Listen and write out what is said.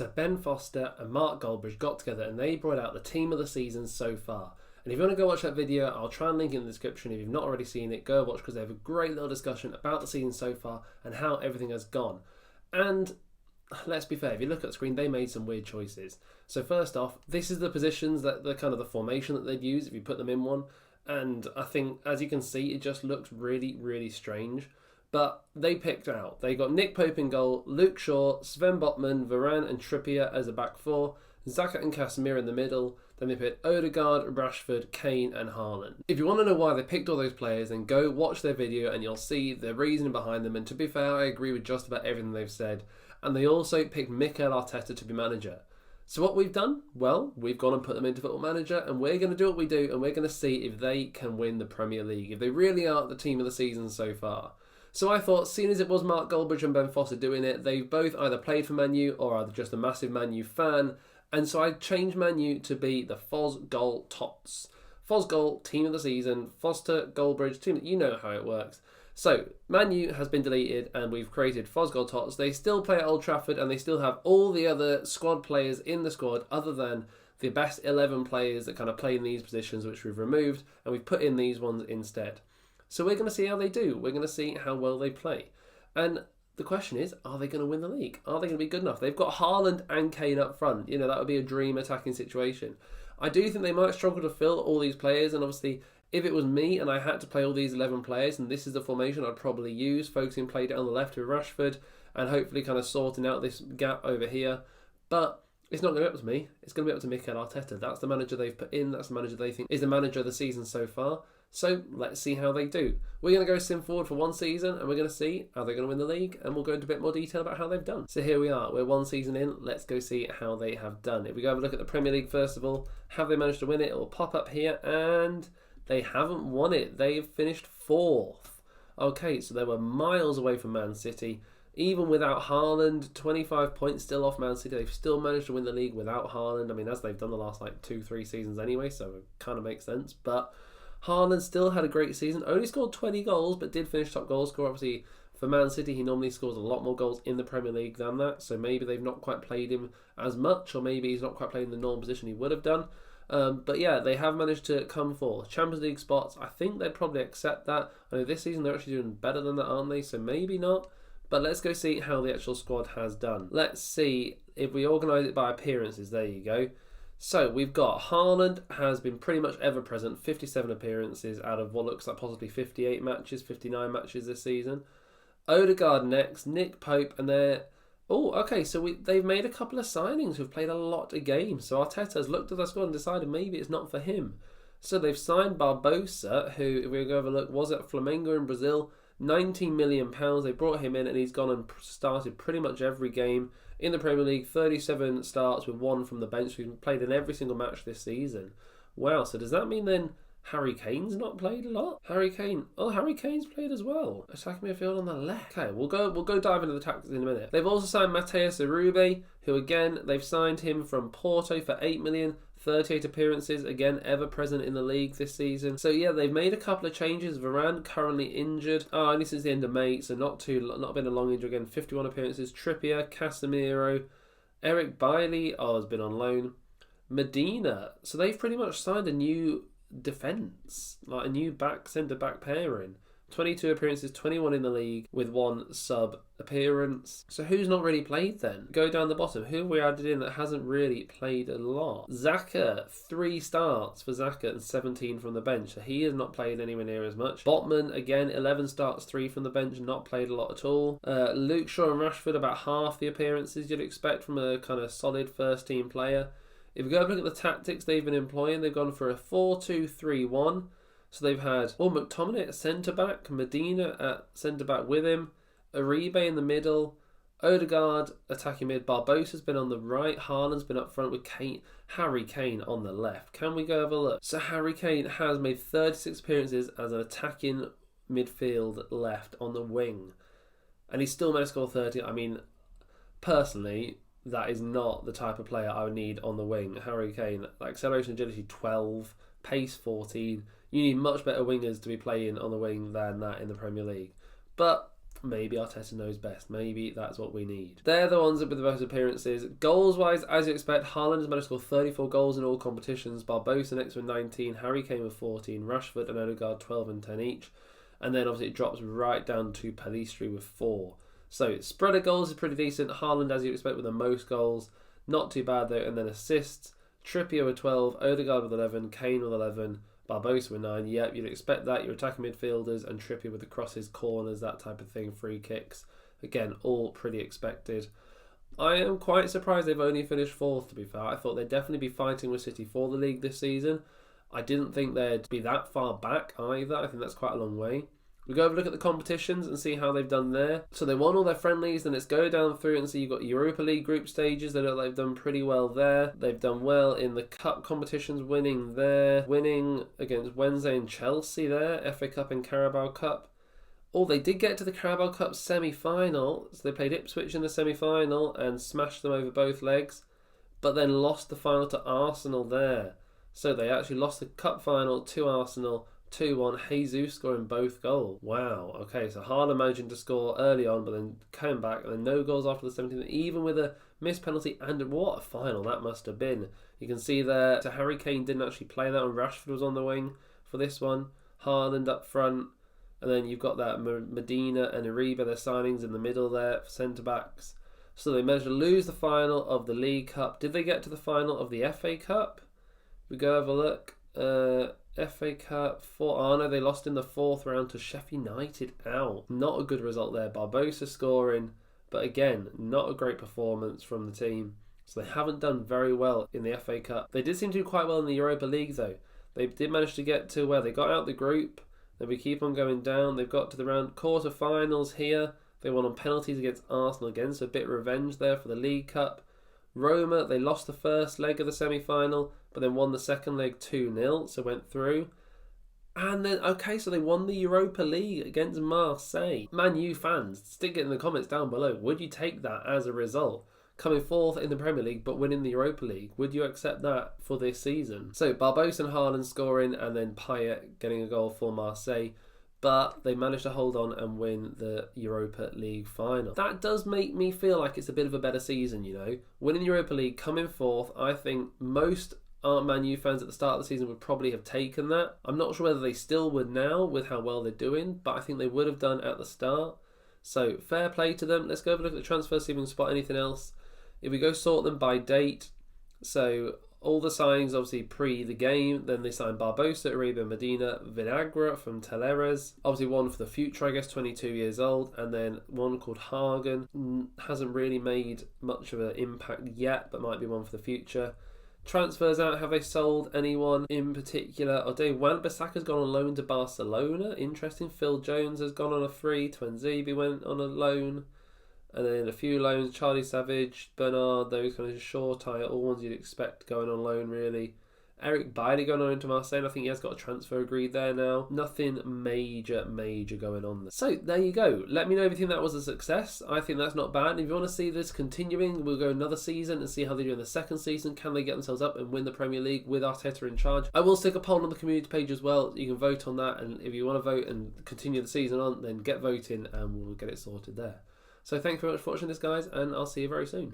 So Ben Foster and Mark Goldbridge got together and they brought out the team of the season so far. And if you want to go watch that video, I'll try and link it in the description. If you've not already seen it, go watch because they have a great little discussion about the season so far and how everything has gone. And let's be fair, if you look at the screen, they made some weird choices. So first off, this is the positions that the kind of the formation that they'd use if you put them in one. And I think, as you can see, it just looks really, really strange. But they picked out. They got Nick Pope in goal, Luke Shaw, Sven Botman, Varane and Trippier as a back four, Xhaka and Casemiro in the middle. Then they put Odegaard, Rashford, Kane and Haaland. If you want to know why they picked all those players, then go watch their video and you'll see the reasoning behind them. And to be fair, I agree with just about everything they've said. And they also picked Mikel Arteta to be manager. So what we've done? Well, we've gone and put them into Football Manager and we're going to do what we do and we're going to see if they can win the Premier League. If they really are the team of the season so far. So I thought, seeing as it was Mark Goldbridge and Ben Foster doing it, they've both either played for Man U or are just a massive Man U fan. And so I changed Man U to be the Fosgol Tots. Fosgol, team of the season. Foster, Goldbridge, team. You know how it works. So, Man U has been deleted and we've created Fosgol Tots. They still play at Old Trafford and they still have all the other squad players in the squad other than the best 11 players that kind of play in these positions, which we've removed, and we've put in these ones instead. So we're going to see how they do. We're going to see how well they play. And the question is, are they going to win the league? Are they going to be good enough? They've got Haaland and Kane up front. You know, that would be a dream attacking situation. I do think they might struggle to fill all these players. And obviously, if it was me and I had to play all these 11 players, and this is the formation I'd probably use, focusing play down the left with Rashford and hopefully kind of sorting out this gap over here. But it's not going to be up to me. It's going to be up to Mikel Arteta. That's the manager they've put in. That's the manager they think is the manager of the season so far. So let's see how they do. We're going to go sim forward for one season and we're going to see how they're going to win the league and we'll go into a bit more detail about how they've done. So here we are. We're one season in. Let's go see how they have done. If we go have a look at the Premier League first of all, have they managed to win it? It will pop up here and they haven't won it. They've finished 4th. Okay, so they were miles away from Man City. Even without Haaland, 25 points still off Man City. They've still managed to win the league without Haaland. I mean, as they've done the last 2-3 seasons anyway, so it kind of makes sense. But Haaland still had a great season. Only scored 20 goals, but did finish top goal scorer. Obviously, for Man City, he normally scores a lot more goals in the Premier League than that. So maybe they've not quite played him as much, or maybe he's not quite played in the normal position he would have done. But yeah, they have managed to come for Champions League spots. I think they'd probably accept that. I know this season they're actually doing better than that, aren't they? So maybe not. But let's go see how the actual squad has done. Let's see if we organise it by appearances. There you go. So we've got Haaland has been pretty much ever present. 57 appearances out of what looks like possibly 58 matches, 59 matches this season. Odegaard next, Nick Pope, and they're... Oh, okay, so they've made a couple of signings who've played a lot of games. So Arteta has looked at their squad and decided maybe it's not for him. So they've signed Barbosa, who, if we go have a look, was at Flamengo in Brazil. £19 million. They brought him in and he's gone and started pretty much every game in the Premier League. 37 starts with 1 from the bench. He's played in every single match this season. Wow, so does that mean then Harry Kane's not played a lot? Harry Kane's played as well. Attacking midfield on the left. Okay, we'll go dive into the tactics in a minute. They've also signed Mateus Arube, who again, they've signed him from Porto for $8 million. 38 appearances, again, ever present in the league this season. So yeah, they've made a couple of changes. Varane currently injured. Only since the end of May, so not been a long injury again. 51 appearances. Trippier, Casemiro, Eric Bailly, has been on loan. Medina. So they've pretty much signed a new defence, like a new centre-back pairing. 22 appearances, 21 in the league with 1 sub appearance. So who's not really played then? Go down the bottom. Who have we added in that hasn't really played a lot? Xhaka, 3 starts for Xhaka and 17 from the bench. So he has not played anywhere near as much. Botman, again, 11 starts, 3 from the bench, not played a lot at all. Luke Shaw and Rashford, about half the appearances you'd expect from a kind of solid first team player. If we go look at the tactics they've been employing, they've gone for a 4-2-3-1. So they've had McTominay at centre-back, Medina at centre-back with him, Uribe in the middle, Odegaard attacking mid, Barbosa's been on the right, Haaland's been up front with Harry Kane on the left. Can we go have a look? So Harry Kane has made 36 appearances as an attacking midfield left on the wing. And he's still managed to score 30. I mean, personally, that is not the type of player I would need on the wing. Harry Kane, acceleration agility 12, pace 14. You need much better wingers to be playing on the wing than that in the Premier League. But maybe Arteta knows best. Maybe that's what we need. They're the ones with the most appearances. Goals-wise, as you expect, Haaland has managed to score 34 goals in all competitions. Barbosa next with 19, Harry Kane with 14, Rashford and Odegaard 12 and 10 each. And then obviously it drops right down to Pellistri with 4. So spread of goals is pretty decent. Haaland, as you expect, with the most goals. Not too bad though. And then assists, Trippier with 12, Odegaard with 11, Kane with 11, Barbosa with 9. Yep, you'd expect that. Your attacking midfielders and Trippier with the crosses, corners, that type of thing, free kicks. Again, all pretty expected. I am quite surprised they've only finished 4th, to be fair. I thought they'd definitely be fighting with City for the league this season. I didn't think they'd be that far back either. I think that's quite a long way. We go have a look at the competitions and see how they've done there. So they won all their friendlies, then let's go down through and see you've got Europa League group stages. They look like they've done pretty well there. They've done well in the cup competitions, winning there. Winning against Wednesday and Chelsea there, FA Cup and Carabao Cup. Oh, they did get to the Carabao Cup semi-final. So they played Ipswich in the semi-final and smashed them over both legs. But then lost the final to Arsenal there. So they actually lost the cup final to Arsenal 2-1, Jesus scoring both goals. Wow, okay, so Haaland managing to score early on, but then came back, and then no goals after the 17th, even with a missed penalty, and what a final that must have been. You can see there, so Harry Kane didn't actually play that one, Rashford was on the wing for this one, Haaland up front, and then you've got that Medina and Uribe, their signings in the middle there for centre-backs. So they managed to lose the final of the League Cup. Did they get to the final of the FA Cup? We go have a look. FA Cup 4. Oh no, they lost in the 4th round to Sheffield United out. Not a good result there. Barbosa scoring, but again, not a great performance from the team. So they haven't done very well in the FA Cup. They did seem to do quite well in the Europa League though. They did manage to get to where they got out the group. Then we keep on going down. They've got to the round quarter-finals here. They won on penalties against Arsenal again, so a bit of revenge there for the League Cup. Roma, they lost the first leg of the semi-final, but then won the second leg 2-0, so went through. And then, okay, so they won the Europa League against Marseille. Man U fans, stick it in the comments down below. Would you take that as a result? Coming 4th in the Premier League, but winning the Europa League. Would you accept that for this season? So, Barbosa and Haaland scoring, and then Payet getting a goal for Marseille. But they managed to hold on and win the Europa League final. That does make me feel like it's a bit of a better season, you know. Winning the Europa League, coming 4th, I think most Man U fans at the start of the season would probably have taken that. I'm not sure whether they still would now with how well they're doing, but I think they would have done at the start. So fair play to them. Let's go have a look at the transfers, see if we can spot anything else. If we go sort them by date, so all the signings obviously pre the game, then they signed Barbosa, Uribe, Medina, Vinagre from Teleres. Obviously one for the future, I guess, 22 years old, and then one called Hagen. Hasn't really made much of an impact yet, but might be one for the future. Transfers out, have they sold anyone in particular? Ode Wan-Bissaka's gone on loan to Barcelona. Interesting. Phil Jones has gone on a free. Twenzibi went on a loan. And then a few loans, Charlie Savage, Bernard, those kind of short tie, all ones you'd expect going on loan really. Eric Bailey going on into Marseille, I think he has got a transfer agreed there now. Nothing major going on there. So there you go. Let me know if you think that was a success. I think that's not bad. And if you want to see this continuing, we'll go another season and see how they do in the second season. Can they get themselves up and win the Premier League with Arteta in charge? I will stick a poll on the community page as well. You can vote on that, and if you want to vote and continue the season on, then get voting and we'll get it sorted there. So thank you very much for watching this, guys, and I'll see you very soon.